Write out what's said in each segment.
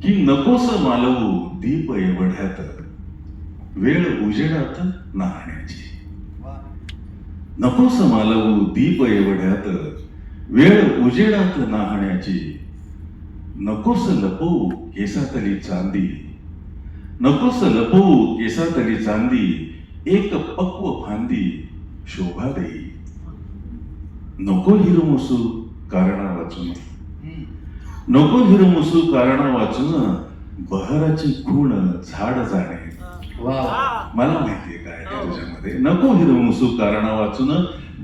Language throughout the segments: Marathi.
की नकोस मालवू दीप एवढ्यात वेळ उजेडात नाहण्याची. नकोस मालवू दीप एवढ्यात वेळ उजेडात नाहण्याची. नकोस लपवू केसातली चांदी. नकोस लपवू केसातली चांदी. एक पक्व फांदी शोभा देई. नको हिरमुसू कारणा वाचून. नको हिरमुसू कारणा वाचून बहराची खूण झाड जाणे. मला माहितीये काय ते तुझ्यामध्ये. नको हिरमुसू कारणा वाचून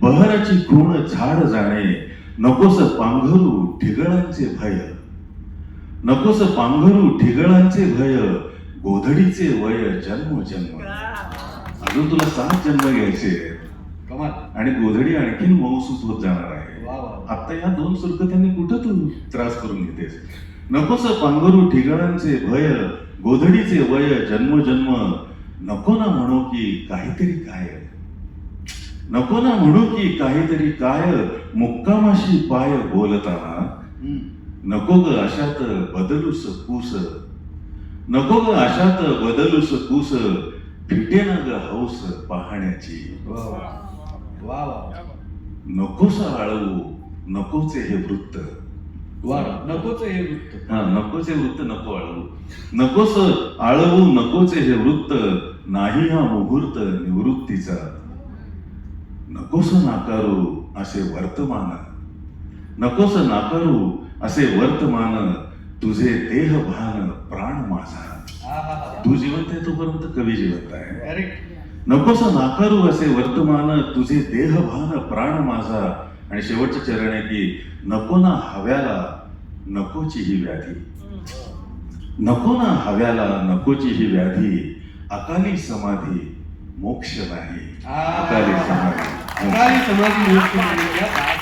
बहराची खूण झाड जाणे. नकोस पांघरू ठिगळांचे भय. नकोस पांघरू ठिगळांचे भय. गोधडीचे वय जन्म जन्म. अजून तुला 7 जन्म घ्यायचे कमाल. आणि गोधडी आणखीन मौसूस होत जाणार आहे. आता या 2 सुरकत्यांनी कुठं तू त्रास करून घेतेस. नकोस पांघरू ठिगळांचे भय. गोधडीचे वय जन्म जन्म. नको ना म्हणू की काहीतरी काय. नको ना म्हणू की काहीतरी काय. मुक्कामाशी पाय बोलताना. नको ग अशात बदलूस कूस. नको ग अशात बदलूस कूस. फिटे ना ग हौस पाहण्याची. नकोस आळवू नकोचे हे वृत्त. नकोच हे वृत्त. हा, नकोचे वृत्त नको आळवू. नकोस आळवू नकोचे हे वृत्त. नाही हा मुहूर्त निवृत्तीचा. नकोस नाकारू असे वर्तमान. नकोस नाकारू असे वर्तमान. तुझे देह भान प्राण माझा. तू जिवंत आहे तोपर्यंत कवी जिवंत आहे. नकोस नाकारू असे वर्तमान. तुझे देह भान प्राण माझा. आणि शेवटचं चरण आहे की नको ना हव्याला नकोची ही व्याधी. नको ना हव्याला नकोची ही व्याधी. अकाली समाधी मोक्ष नाही. अकाली समाधी अकाली समाधी मोक्ष नाही.